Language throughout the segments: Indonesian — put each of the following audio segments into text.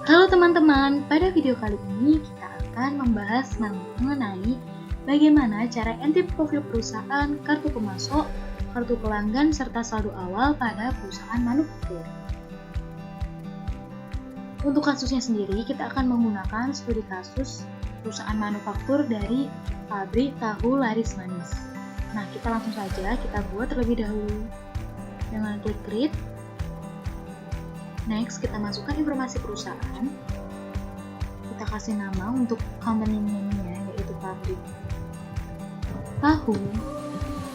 Halo teman-teman, pada video kali ini kita akan membahas mengenai bagaimana cara enter profil perusahaan, kartu pemasok, kartu pelanggan, serta saldo awal pada perusahaan manufaktur. Untuk kasusnya sendiri, kita akan menggunakan studi kasus perusahaan manufaktur dari pabrik tahu laris manis. Nah, kita langsung saja kita buat terlebih dahulu dengan klik create. Next, kita masukkan informasi perusahaan. Kita kasih nama untuk company name-nya, yaitu pabrik tahu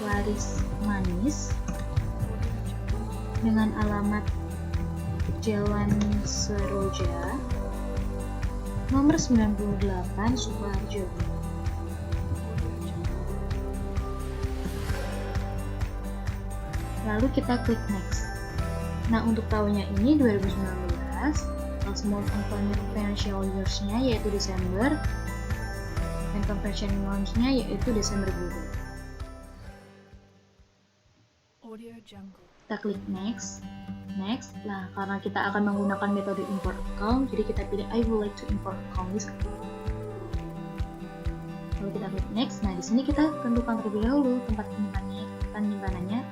laris manis dengan alamat Jalan Seroja, nomor 98, Sukoharjo. Lalu kita klik next. Nah, untuk tahunnya ini 2019, small financial years-nya yaitu Desember, dan conversion months-nya yaitu Desember juga. Kita klik next. Nah, karena kita akan menggunakan metode import account, jadi kita pilih I would like to import account list. Lalu kita klik next. Nah, di sini kita tentukan terlebih dahulu tempat penyimpanannya akan di mana.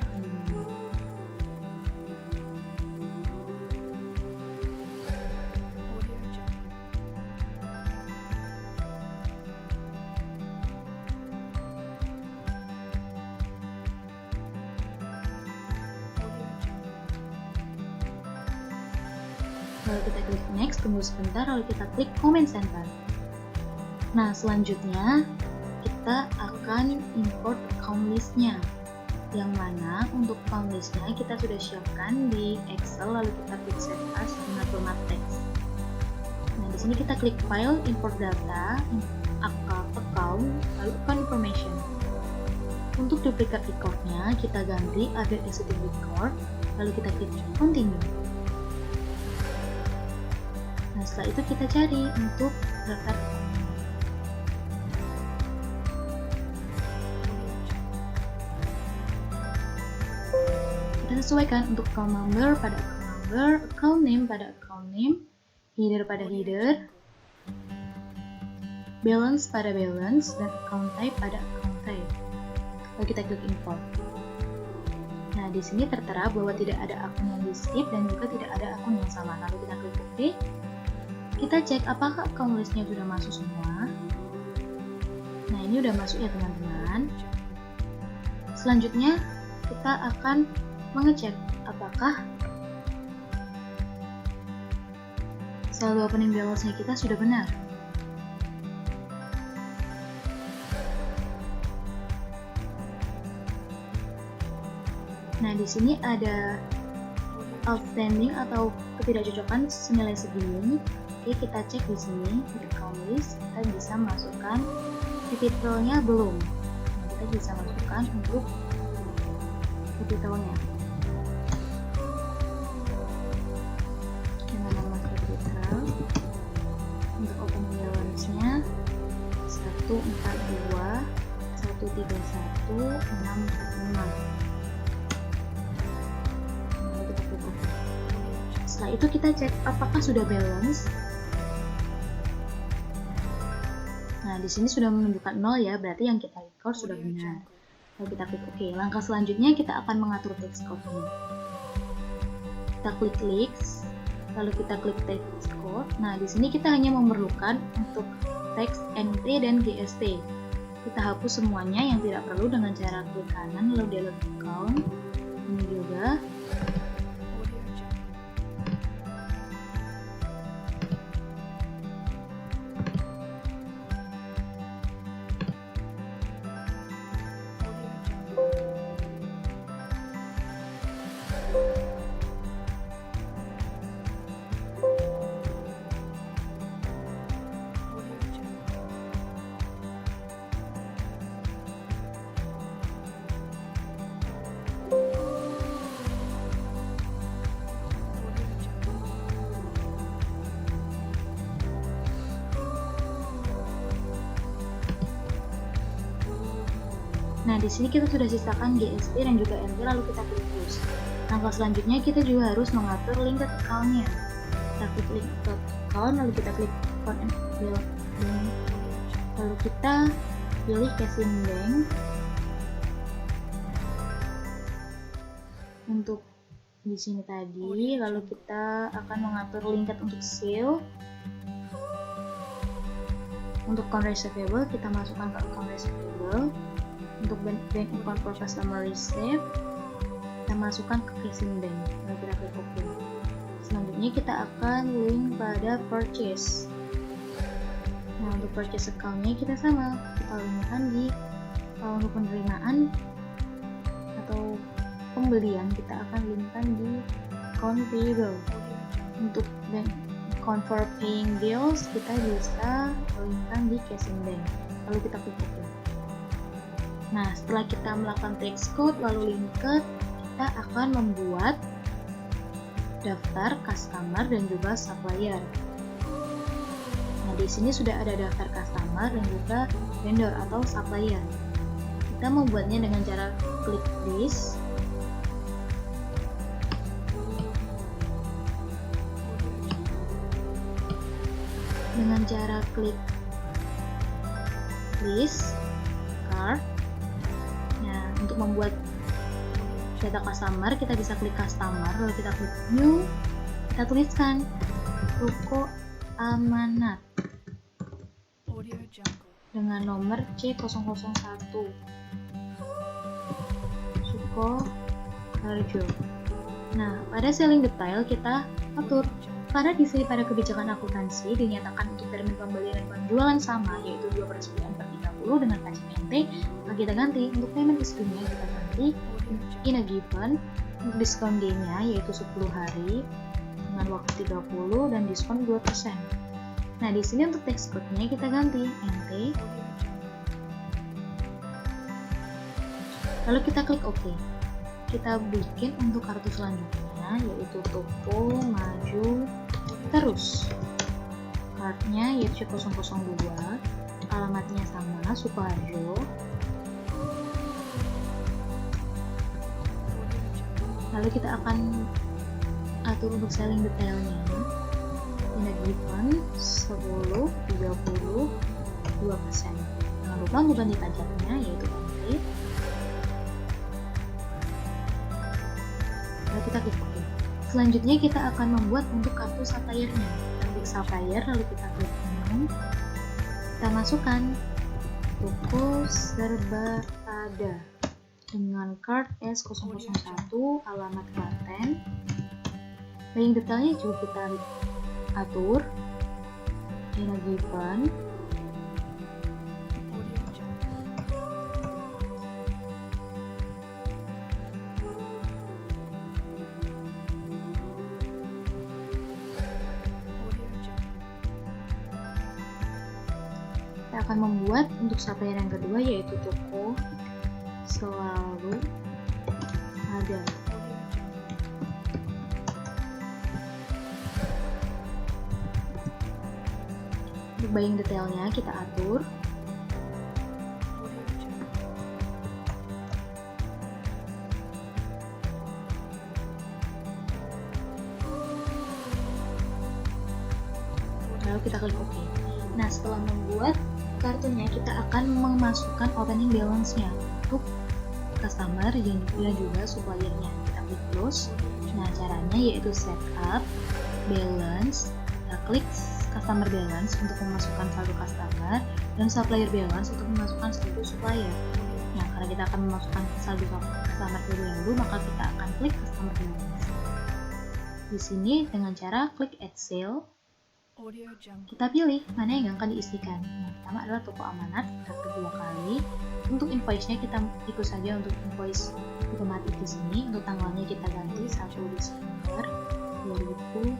Lalu kita klik next, tunggu sebentar, lalu kita klik comment center. Nah, selanjutnya kita akan import account list-nya, yang mana untuk account list-nya kita sudah siapkan di Excel, lalu kita klik save as dengan format text. Nah, di sini kita klik file, import data, account, lalu account information. Untuk duplicate record-nya kita ganti add existing record, lalu kita klik continue. Nah, setelah itu kita cari untuk daftar. Kita sesuaikan untuk account number pada account number, account name pada account name, header pada header, balance pada balance, dan account type pada account type. Lalu kita klik import. Nah, di sini tertera bahwa tidak ada akun yang di-skip dan juga tidak ada akun yang salah. Lalu kita klik OK. Kita cek apakah account list-nya sudah masuk semua. Nah, ini udah masuk ya teman-teman. Selanjutnya kita akan mengecek apakah saldo opening balance-nya kita sudah benar. Nah, di sini ada outstanding atau ketidakcocokan senilai segini. Oke, kita cek di sini di account list, kita bisa masukkan capitalnya belum. Nah, kita bisa masukkan untuk capitalnya dengan nama capital. Untuk open balance-nya 142 131 645. Setelah itu kita cek apakah sudah balance. Nah, di sini sudah menunjukkan 0 ya, berarti yang kita record sudah benar. Lalu kita klik OK. Langkah selanjutnya kita akan mengatur text code-nya. Kita klik leaks, lalu kita klik text code. Nah, di sini kita hanya memerlukan untuk text entry dan GST. Kita hapus semuanya yang tidak perlu dengan cara klik kanan lalu delete account. Ini juga. Nah, di sini kita sudah sisakan GST dan juga MT, lalu kita klik close. Langkah selanjutnya kita juga harus mengatur linked account-nya. Kita klik linked account, lalu kita klik account and bill bank, lalu kita pilih cash in bank. Untuk di sini tadi, lalu kita akan mengatur lingkat untuk sale. Untuk account receivable, kita masukkan ke account receivable. Untuk bank account for customer receive, kita masukkan ke casing bank. Lalu kita klik OK. Selanjutnya kita akan link pada purchase. Nah, untuk purchase account-nya kita sama, kita linkkan di untuk penerimaan atau pembelian kita akan linkkan di account payable. Untuk bank account for paying bills kita bisa linkkan di casing bank, lalu kita klik OK. Nah, setelah kita melakukan text code lalu linked, kita akan membuat daftar customer dan juga supplier. Nah, di sini sudah ada daftar customer dan juga vendor atau supplier. Kita membuatnya dengan cara klik this. Dengan cara klik list card. Nah, untuk membuat data customer, kita bisa klik customer, lalu kita klik new, kita tuliskan Ruko Amanat dengan nomor C001 Sukoharjo. Nah, pada selling detail kita atur. Karena di sini pada kebijakan akuntansi dinyatakan untuk termin pembelian dan penjualan sama, yaitu 2/9/30 dengan KCMT, maka kita ganti untuk payment history-nya kita ganti in a given, untuk diskon day-nya yaitu 10 hari dengan waktu 30 dan diskon 2%. Nah, di sini untuk text code-nya kita ganti NT. Lalu kita klik OK. Kita bikin untuk kartu selanjutnya yaitu Toko Maju Terus. Kartunya yaitu C002, alamatnya sama Sukoharjo. Lalu kita akan atur untuk selling detailnya. In a given 10, 30, 2%. Jangan lupa untuk ganti pajaknya yaitu NT. Lalu kita klik OK. Selanjutnya kita akan membuat untuk kartu supplier-nya. Kita klik supplier, lalu kita klik new. Kita masukkan Toko Serba Ada dengan card S001, alamat Klaten. Paying detailnya juga kita atur in a given. Kita akan membuat untuk supplier yang kedua yaitu Toko Selalu Ada. Untuk buying detailnya kita atur. Lalu kita klik OK. Nah, setelah membuat kartunya, kita akan memasukkan opening balance-nya untuk customer dan juga supplier-nya. Kita klik close. Nah, caranya yaitu setup balance. Kita klik customer balance untuk memasukkan saldo customer dan supplier balance untuk memasukkan saldo supplier. Nah, karena kita akan memasukkan saldo customer terlebih dahulu, maka kita akan klik customer balance. Di sini dengan cara klik add sale. Kita pilih mana yang akan diisikan. Yang pertama adalah Toko Amanat, kita klik 2 kali. Untuk invoice-nya kita ikut saja untuk invoice otomatis di sini. Untuk tanggalnya kita ganti 1 Desember 2019.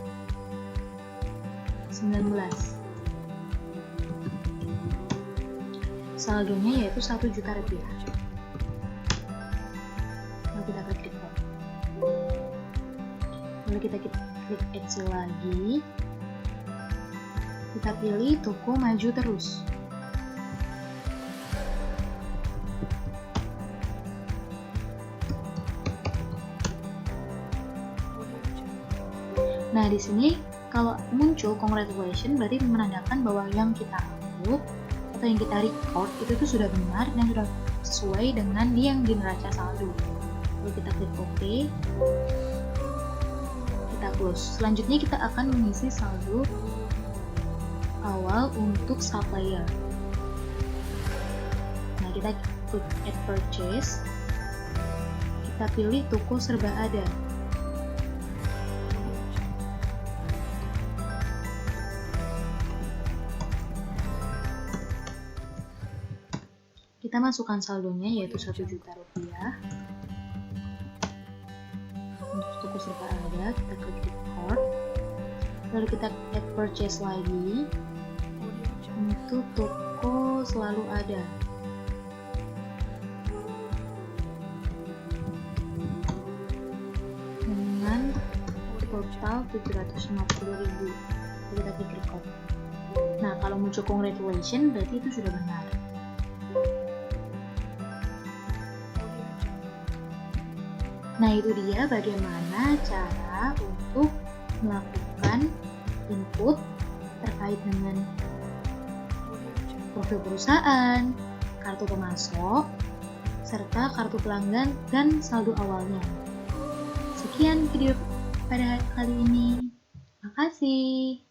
Saldonya yaitu Rp1.000.000. Lalu kita klik OK. Lalu kita klik add sale lagi. Kita pilih Toko Maju Terus. Nah, di sini Kalau muncul congratulations berarti menandakan bahwa yang kita upload atau yang kita record itu tuh sudah benar dan sudah sesuai dengan yang di neraca saldo. Lalu kita klik OK, kita close. Selanjutnya kita akan mengisi saldo awal untuk supplier. Nah, kita klik add purchase, kita pilih toko serba ada. Kita masukkan saldonya yaitu 1 juta rupiah. Untuk toko serba ada, kita klik record. Lalu kita add purchase lagi. Untuk toko selalu ada. Dengan total 750.000. Kita klik record. Nah, kalau muncul congratulations berarti itu sudah benar. Nah, itu dia bagaimana cara untuk melakukan input terkait dengan profil perusahaan, kartu pemasok, serta kartu pelanggan dan saldo awalnya. Sekian video pada kali ini. Terima kasih.